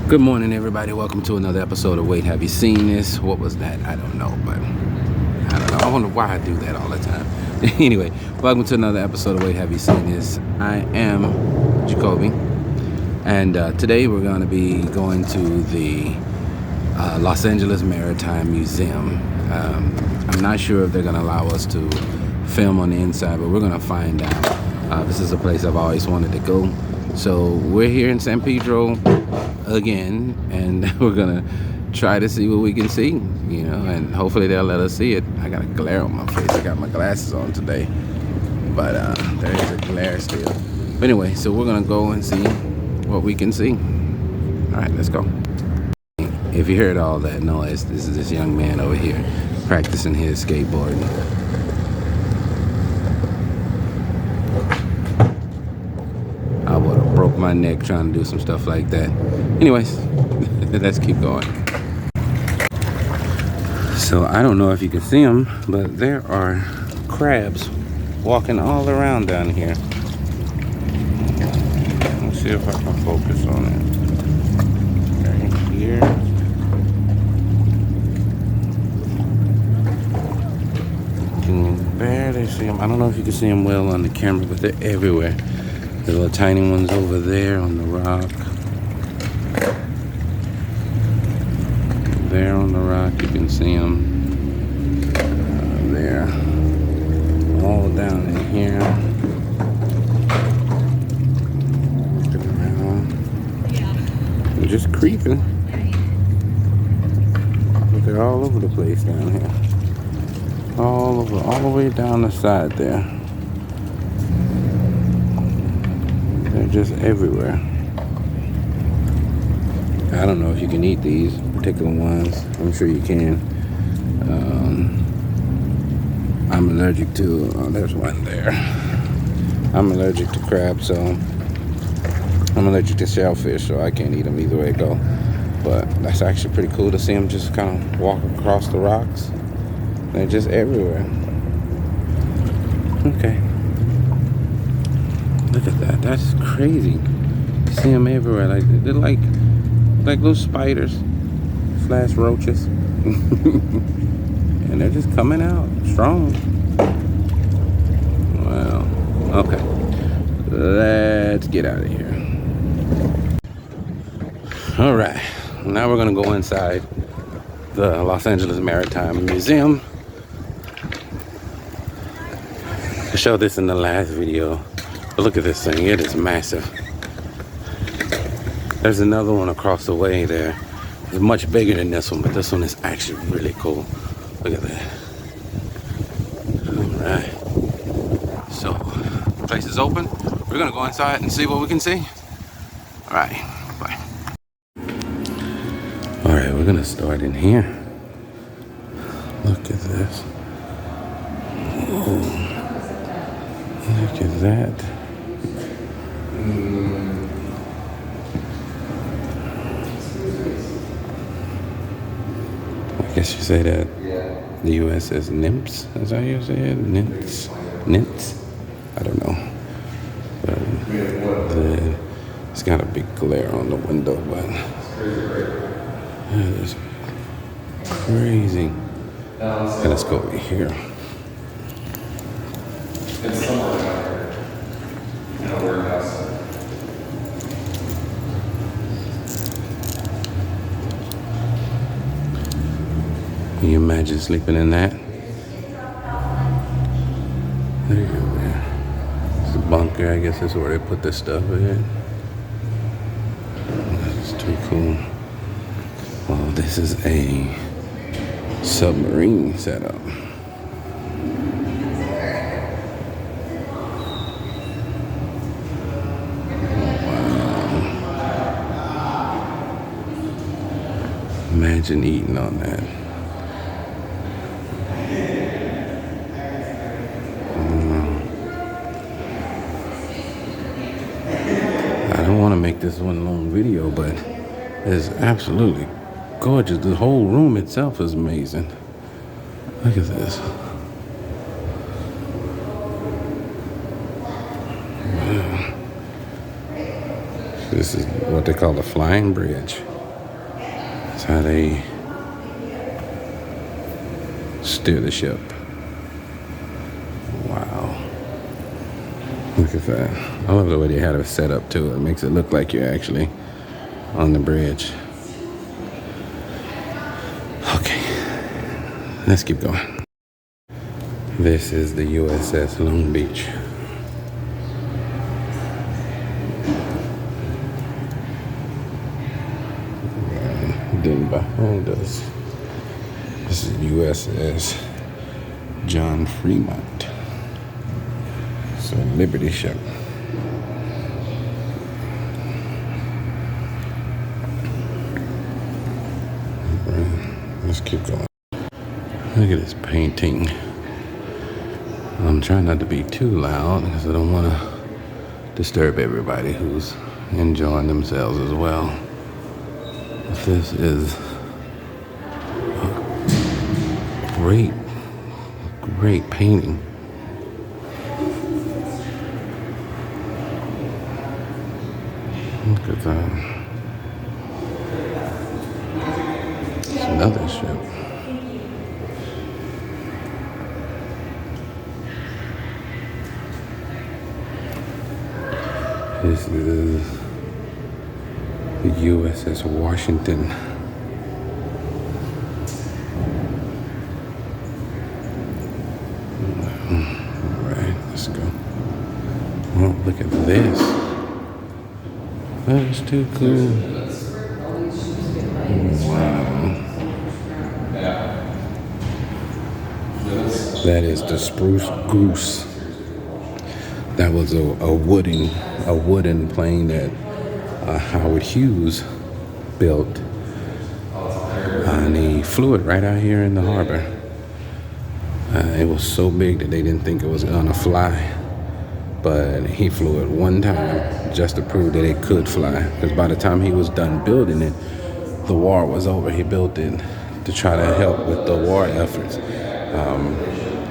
Good morning, everybody. Welcome to another episode of Wait, Have You Seen This? What was that? I don't know, but I don't know. I wonder why I do that all the time. Anyway, welcome to another episode of Wait, Have You Seen This? I am Jacoby, and today we're going to be going to the Los Angeles Maritime Museum. I'm not sure if they're going to allow us to film on the inside, but we're going to find out. This is a place I've always wanted to go. So we're here in San Pedro again, and we're gonna try to see what we can see, and hopefully they'll let us see it. I got a glare on my face. I got my glasses on today, but there is a glare still. But anyway, so we're gonna go and see what we can see. All right, let's go. If you heard all that noise, this is this young man over here practicing his skateboarding. I would have broke my neck trying to do some stuff like that. Anyways, let's keep going. So I don't know if you can see them, but there are crabs walking all around down here. Let's see if I can focus on it. Right here. You can barely see them. I don't know if you can see them well on the camera, but they're everywhere. The little tiny ones over there on the rock. There on the rock, you can see them. There. All down in here. Looking around. They're just creeping. But they're all over the place down here. All over, all the way down the side there. They're just everywhere. I don't know if you can eat these particular ones. I'm sure you can. I'm allergic to, there's one there. I'm allergic to crabs, so I'm allergic to shellfish, so I can't eat them either way it go. But that's actually pretty cool to see them just kind of walk across the rocks. They're just everywhere. Okay. Look at that. That's crazy. You see them everywhere. They're like little spiders / roaches. And they're just coming out strong. Wow. Okay. Let's get out of here. All right. Now we're going to go inside the Los Angeles Maritime Museum. I showed this in the last video. But look at this thing. It is massive. There's another one across the way there. It's much bigger than this one, but this one is actually really cool. Look at that. All right. So, the place is open. We're going to go inside and see what we can see. All right. Bye. All right, we're going to start in here. Look at this. Whoa. Look at that. I guess you say that the U.S. says nymphs. Is that how you say it? Nymphs? Nymphs? I don't know. But it's got a big glare on the window, but it is crazy. Okay, let's go over here. It's somewhere in a warehouse. Can you imagine sleeping in that? There you go, man. It's a bunker. I guess that's where they put this stuff in. That's too cool. Oh, this is a submarine setup. Imagine eating on that. I don't want to make this one long video, but it's absolutely gorgeous. The whole room itself is amazing. Look at this. Wow. This is what they call the flying bridge. That's how they steer the ship. Wow. Look at that. I love the way they had it set up too. It makes it look like you're actually on the bridge. Okay. Let's keep going. This is the USS Long Beach. Then behind us, this is USS John Fremont. It's a Liberty ship. Let's keep going. Look at this painting. I'm trying not to be too loud because I don't want to disturb everybody who's enjoying themselves as well. This is a great painting. Look at that. It's another ship. This is the USS Washington. Alright, let's go. Oh, look at this. That is too cool. Wow. That is the Spruce Goose. That was a wooden plane that Howard Hughes built, and he flew it right out here in the harbor. It was so big that they didn't think it was gonna fly, but he flew it one time just to prove that it could fly. Because by the time he was done building it, the war was over. He built it to try to help with the war efforts.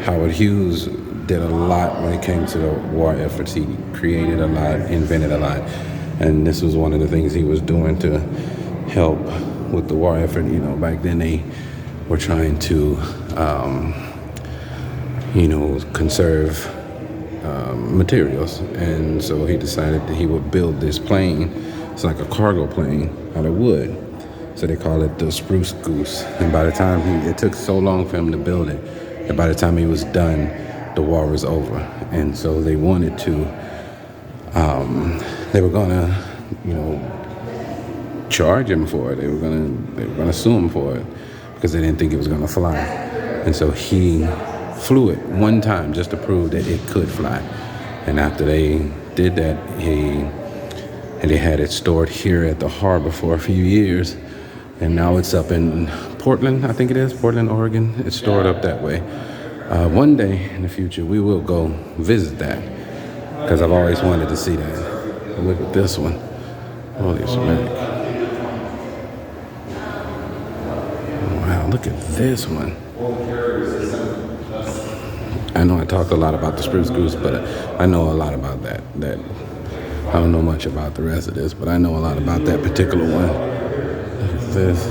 Howard Hughes did a lot when it came to the war efforts. He created a lot, invented a lot. And this was one of the things he was doing to help with the war effort. You know, back then they were trying to, conserve materials. And so he decided that he would build this plane. It's like a cargo plane out of wood. So they call it the Spruce Goose. And by the time it took so long for him to build it, and by the time he was done, the war was over. And so they wanted to, they were gonna, charge him for it. They were gonna sue him for it because they didn't think it was gonna fly. And so he flew it one time just to prove that it could fly. And after they did that, they had it stored here at the harbor for a few years. And now it's up in Portland, I think it is, Portland, Oregon. It's stored up that way. One day in the future, we will go visit that because I've always wanted to see that. Look at this one. Holy smokes. Wow, look at this one. I know I talk a lot about the Spruce Goose, but I know a lot about that. I don't know much about the rest of this, but I know a lot about that particular one. Look at this.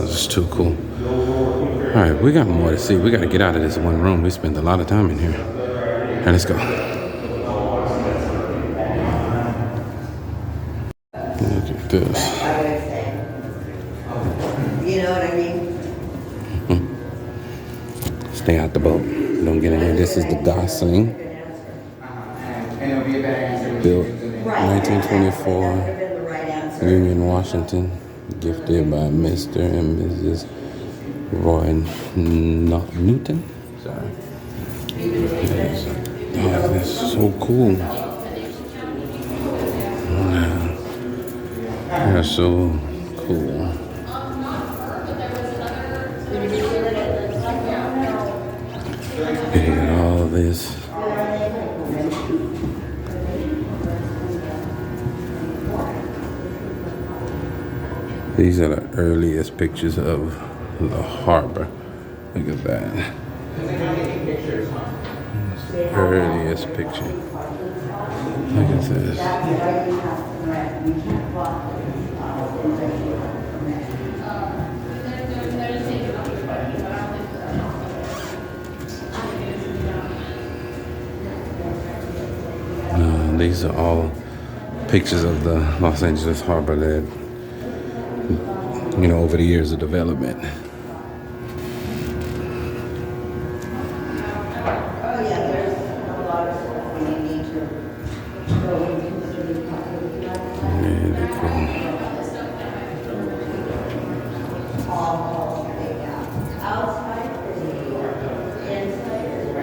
This is too cool. All right, we got more to see. We got to get out of this one room. We spent a lot of time in here. All right, let's go. Look at this. You know what I mean? Stay out the boat. Don't get in there. This is the Gosling. Built 1924, Union, Washington. Gifted by Mr. and Mrs. Roy Newton. Sorry. Oh, that's so cool. Wow. That's so cool. Look at all this. These are the earliest pictures of the harbor. Look at that. Earliest picture. Look at this. These are all pictures of the Los Angeles harbor that, over the years of development. Really cool.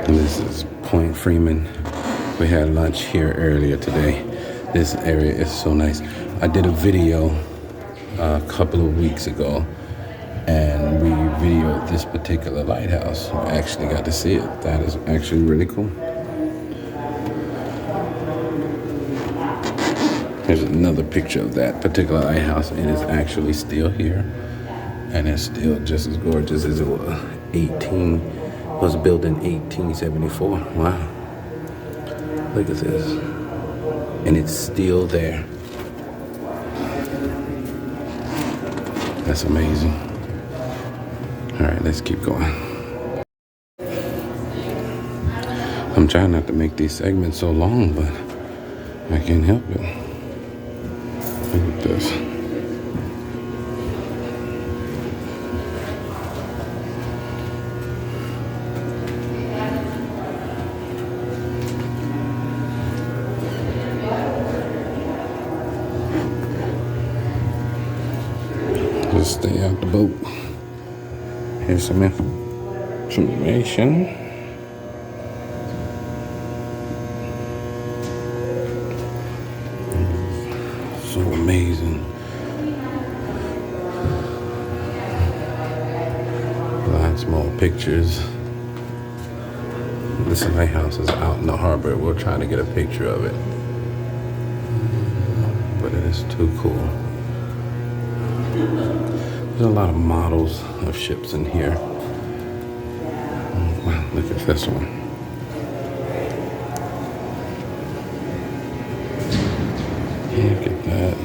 And this is Point Freeman. We had lunch here earlier today. This area is so nice. I did a video a couple of weeks ago, and we videoed this particular lighthouse. I actually got to see it. That is actually really cool. Here's another picture of that particular lighthouse. It is actually still here, and it's still just as gorgeous as it was. Was built in 1874. Wow. Look at this. And it's still there. That's amazing. All right, let's keep going. I'm trying not to make these segments so long, but I can't help it. Look at this. Just stay out the boat. Here's some information. So amazing. Lots more pictures. This lighthouse is out in the harbor. We'll try to get a picture of it. But it is too cool. There's a lot of models of ships in here. Oh, wow, look at this one. Look at that.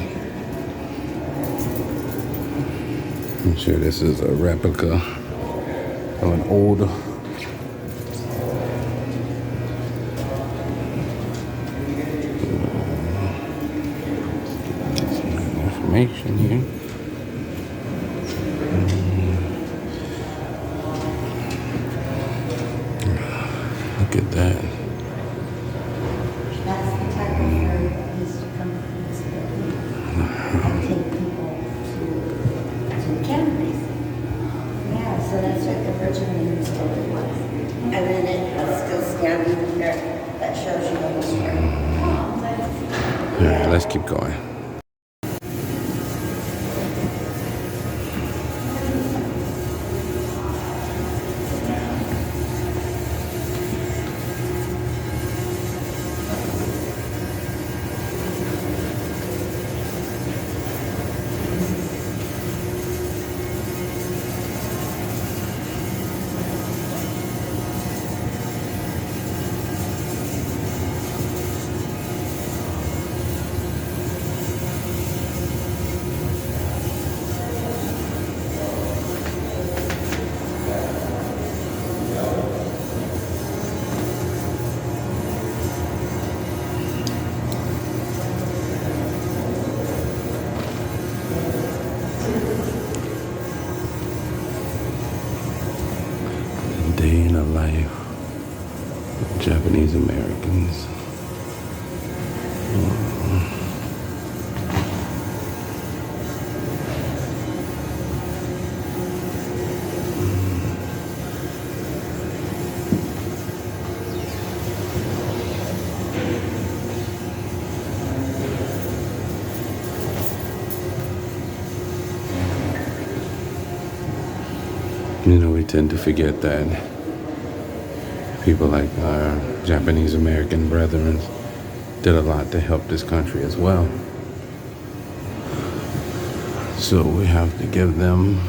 I'm sure this is a replica of an old information here. Look at that. That's the type of area that used to come from this building and take people to camp racing. Yeah, so that's what originally this building was. And then it was still standing there. That shows you the history. All right, let's keep going. Day in the life of Japanese Americans. We tend to forget that people like our Japanese American brethren did a lot to help this country as well. So we have to give them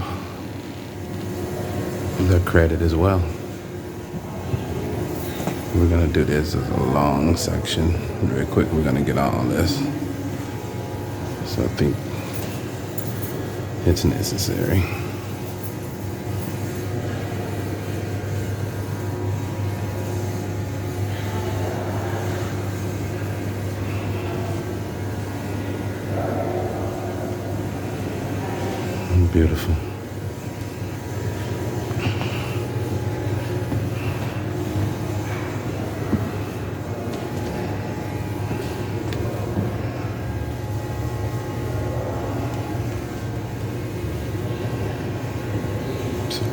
their credit as well. We're gonna do this as a long section. Real quick, we're gonna get on this. So I think it's necessary. Beautiful.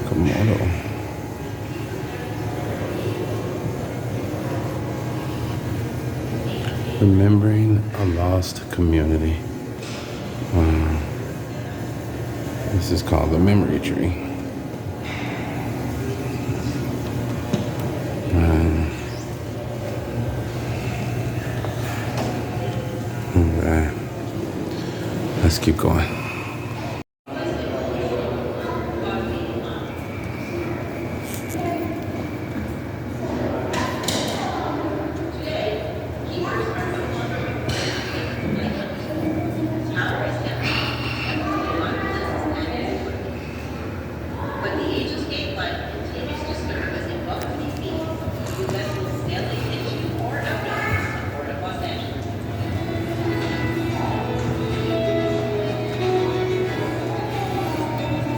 Komodo. Remembering a lost community. This is called the memory tree. Alright. Let's keep going.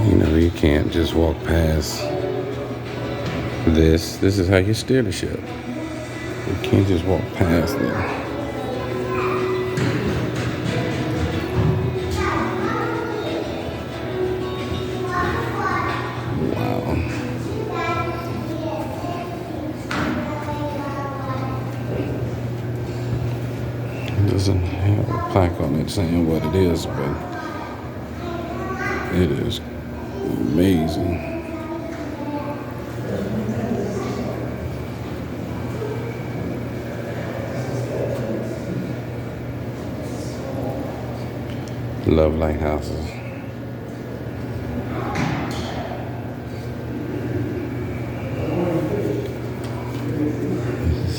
You know, you can't just walk past this. This is how you steer the ship. You can't just walk past it. Wow. It doesn't have a plaque on it saying what it is, but it is amazing. Love lighthouses.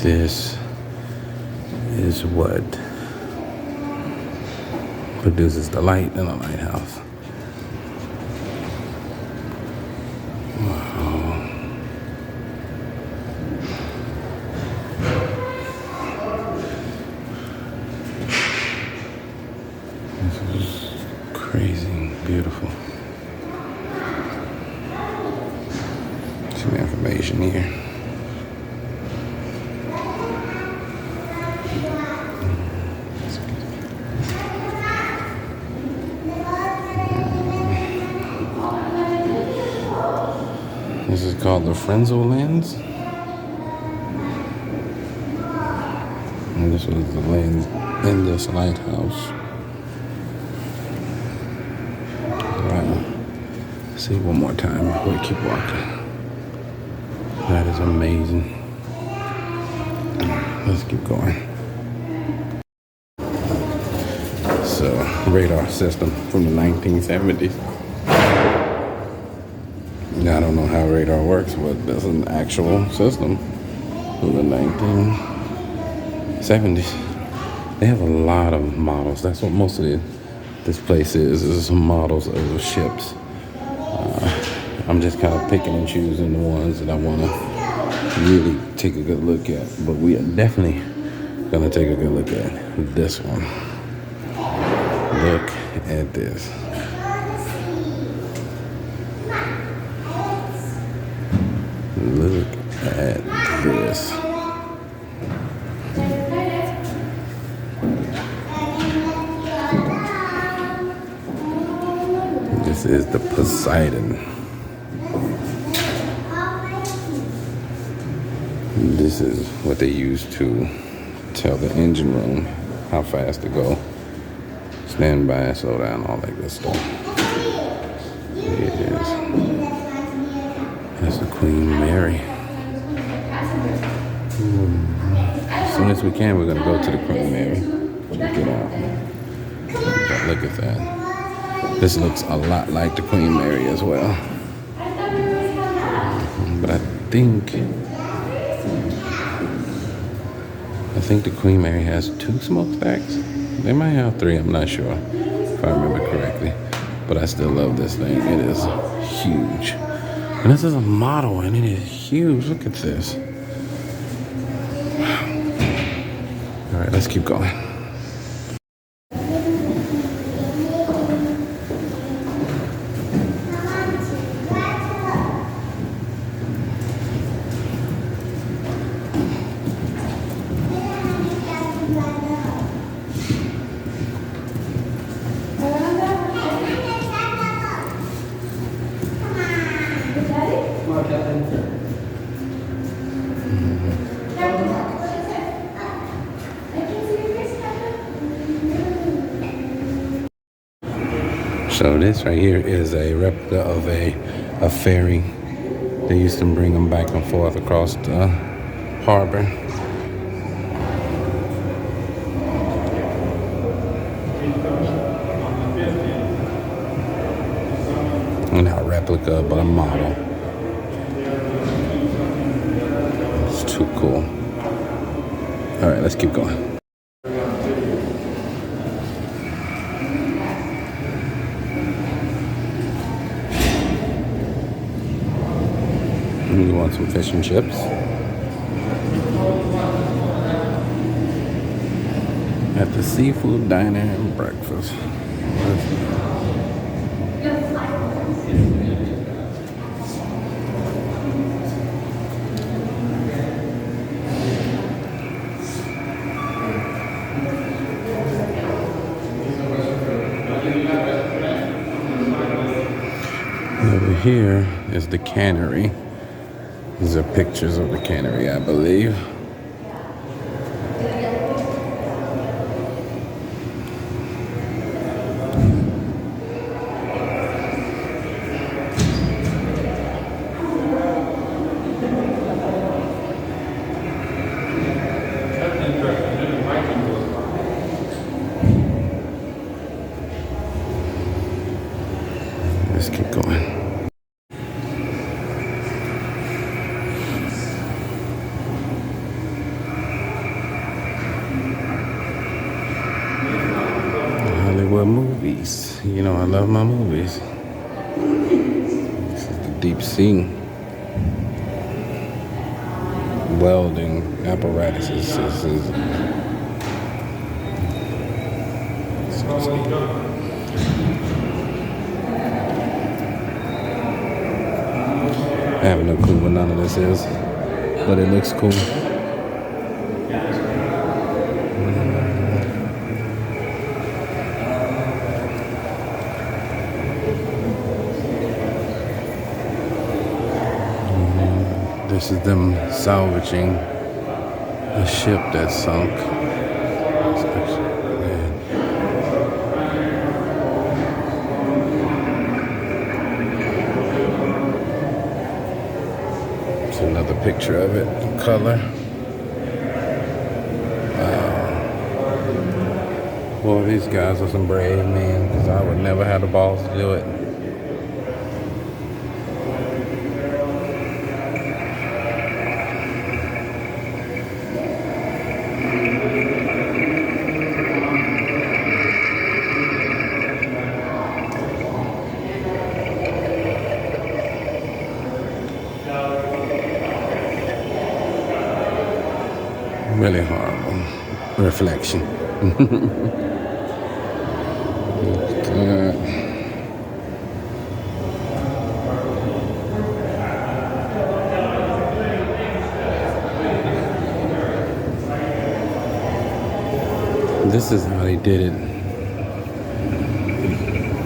This is what produces the light in a lighthouse. Wow. This is crazy, beautiful. Some information here. This is called the Frenzel lens. And this was the lens in this lighthouse. Wow. See one more time before we keep walking. That is amazing. Let's keep going. So, radar system from the 1970s. I don't know how radar works, but that's an actual system from the 1970s. They have a lot of models. That's what most of this place is some models of the ships. I'm just kind of picking and choosing the ones that I want to really take a good look at. But we are definitely going to take a good look at this one. Look at this. Look at this. This is the Poseidon. This is what they use to tell the engine room how fast to go. Stand by, slow down, all that good stuff. Here it is. That's the Queen Mary. As soon as we can, we're going to go to the Queen Mary. Check it out. Look at that. This looks a lot like the Queen Mary as well. But I think the Queen Mary has 2 smokestacks. They might have 3, I'm not sure if I remember correctly. But I still love this thing. It is huge. And this is a model, and it is huge. Look at this. Wow. All right, let's keep going. So this right here is a replica of a ferry. They used to bring them back and forth across the harbor. And a replica, but a model. It's too cool. All right, let's keep going. You want some fish and chips? At the seafood diner and breakfast. Over here is the cannery. These are pictures of the cannery, I believe. Let's keep going. Hollywood movies. You know, I love my movies. This is the deep sea. Welding apparatuses. I have no clue what none of this is, but it looks cool. This is them salvaging a ship that sunk. It's another picture of it in color. Wow. Boy, these guys are some brave men, because I would never have the balls to do it. Really horrible reflection. This is how they did it.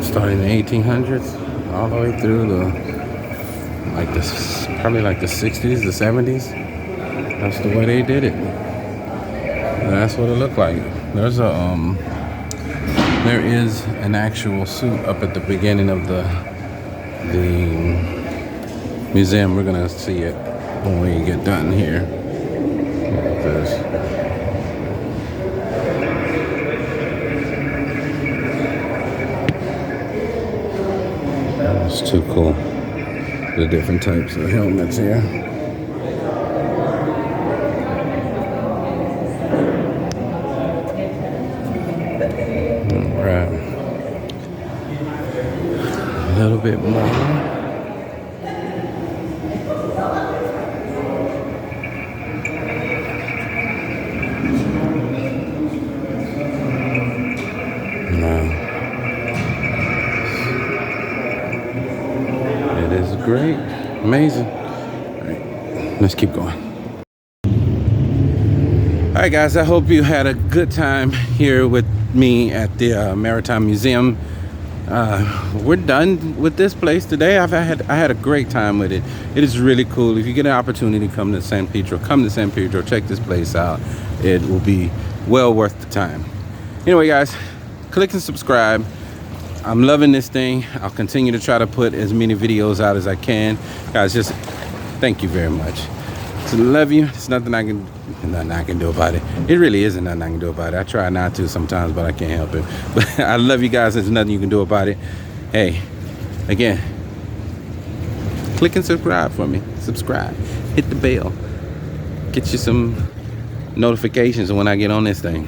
Starting in the 1800s, all the way through probably like the 60s, the 70s. That's the way they did it. That's what it looked like. There is an actual suit up at the beginning of the museum. We're gonna see it when we get done here. Look at this. It's too cool. The different types of helmets here. Right. A little bit more. It is great. Amazing. All right. Let's keep going. All right, guys. I hope you had a good time here with me at the Maritime Museum. We're done with this place today. I had a great time with it. It is really cool. If you get an opportunity to come to San Pedro, check this place out. It will be well worth the time. Anyway, guys, click and subscribe. I'm loving this thing. I'll continue to try to put as many videos out as I can. Guys, just thank you very much. So love you. There's nothing I can do about it. It really isn't nothing I can do about it. I try not to sometimes, but I can't help it. But I love you guys. There's nothing you can do about it. Hey, again, click and subscribe for me. Subscribe. Hit the bell. Get you some notifications when I get on this thing.